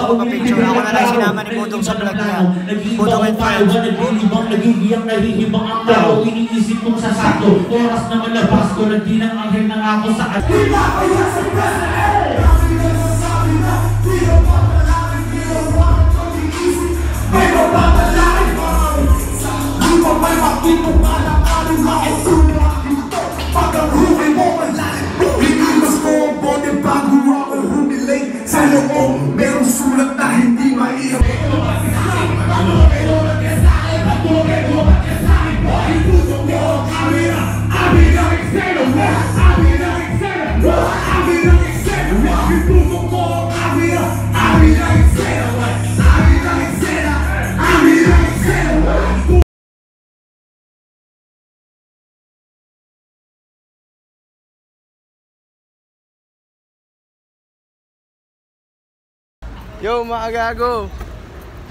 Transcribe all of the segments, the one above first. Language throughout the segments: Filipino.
magpa-picture. Ako na lang sinama ni Budong sa vlog niya. Budong and friends. Nagigibang, nagigiyang, nahihibang ang tao. Iniisip kong sasakto. Oras na malabas ko. Nagdinang anghel na ako sa at. Sa loob, merong sulat na hindi maiyak. Yo, mga gago.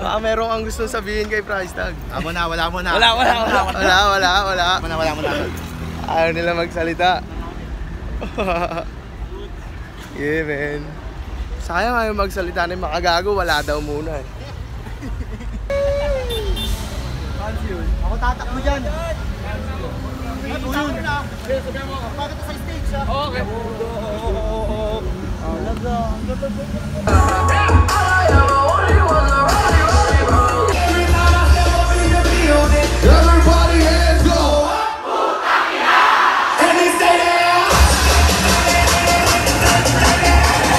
Baka merong ang gusto sabihin kay Price Tag. Amo na, wala mo na. Wala. Wala mo na. Ayaw nila magsalita. Yeah, man. Sayang ayaw magsalita ng mga gago. Wala daw muna eh. Ako tatakbo dyan. Bakit sa stage ha? Okay. Everybody hands go up, and they stay there.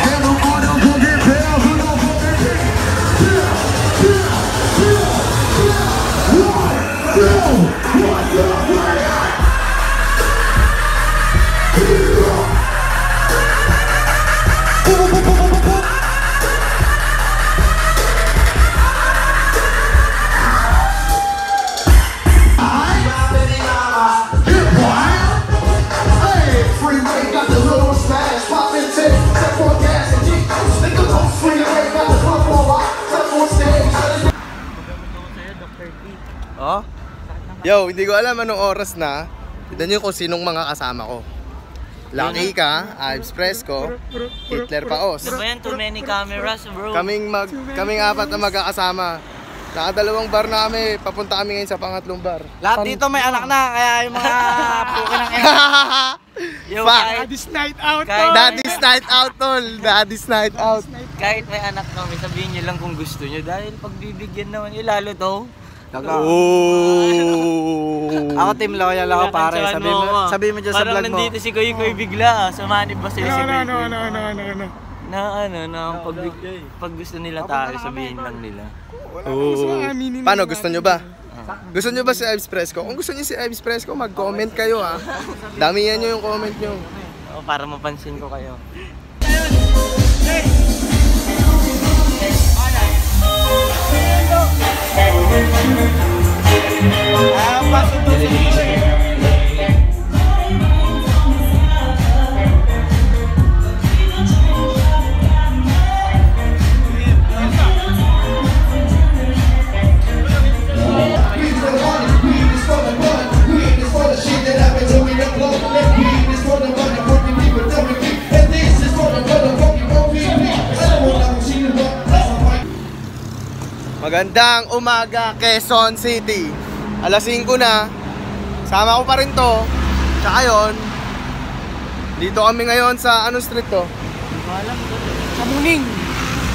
Never wanna forget hell, who don't forget Oh? Yo, hindi ko alam anong oras na. Tignan nyo kung sinong mga kasama ko. Lucky ka, Ives Fresco, Hitler Paos. Ano ba yan? Too many cameras, bro. Kaming apat na magkakasama. Nakadalawang bar na kami, papunta kami ngayon sa pangatlong bar. Lahat dito may anak na, kaya yung mga puki ng Yo, Daddy's night out, tol! Daddy's night out, tol! Daddy's night out! Kahit may anak kami, sabihin nyo lang kung gusto nyo. Dahil pagbibigyan naman nyo, lalo to. Oh. Ako team loyal ako pare, sabihin mo dyan sa vlog mo. Parang nandito si Koy bigla, sumanib ba sila si Koy? No. Pag gusto nila tayo, sabihin lang nila. Oh. Paano, gusto nyo ba? Gusto nyo ba si Ives Fresco? Kung gusto nyo si Ives Fresco, mag-comment kayo ha. Damihan nyo yung comment nyo. Para mapansin ko kayo. Magandang umaga, Quezon City. Alas 5 na. Sama ko pa rin to. Tsaka yun, dito kami ngayon sa anong street to?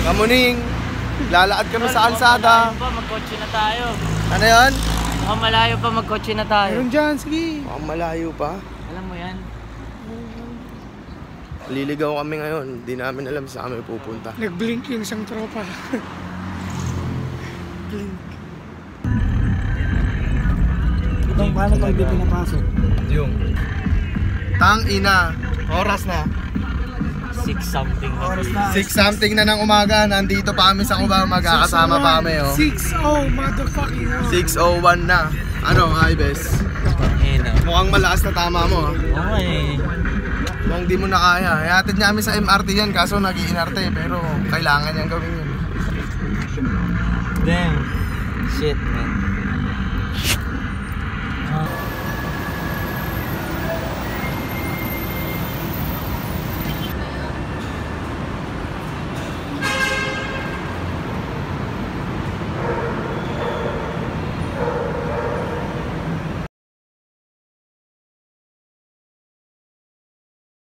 Kamuning. Lalakad kami sa kalsada. Malayo pa, magkotse na tayo. Ano yun? Malayo pa, magkotse na tayo. Meron dyan, sige. Malayo pa. Alam mo yan? Liligaw kami ngayon. Di namin alam saan kami pupunta. Nag-blink yung isang tropa. Paano pag di pinapasok? Yung tang ina. Oras na. 6 something. 6 something na ng umaga. Nandito pa kami sa Cubao. Magkakasama pa kami. 6-0 motherfucking 6:01 na. Ano, Ives? Mukhang malakas na tama mo. Okay. Mukhang di mo na kaya. Ihatid niya kami sa MRT yan. Kaso nag-iinarte. Pero kailangan niyang gawin yun. Damn. Shit, man.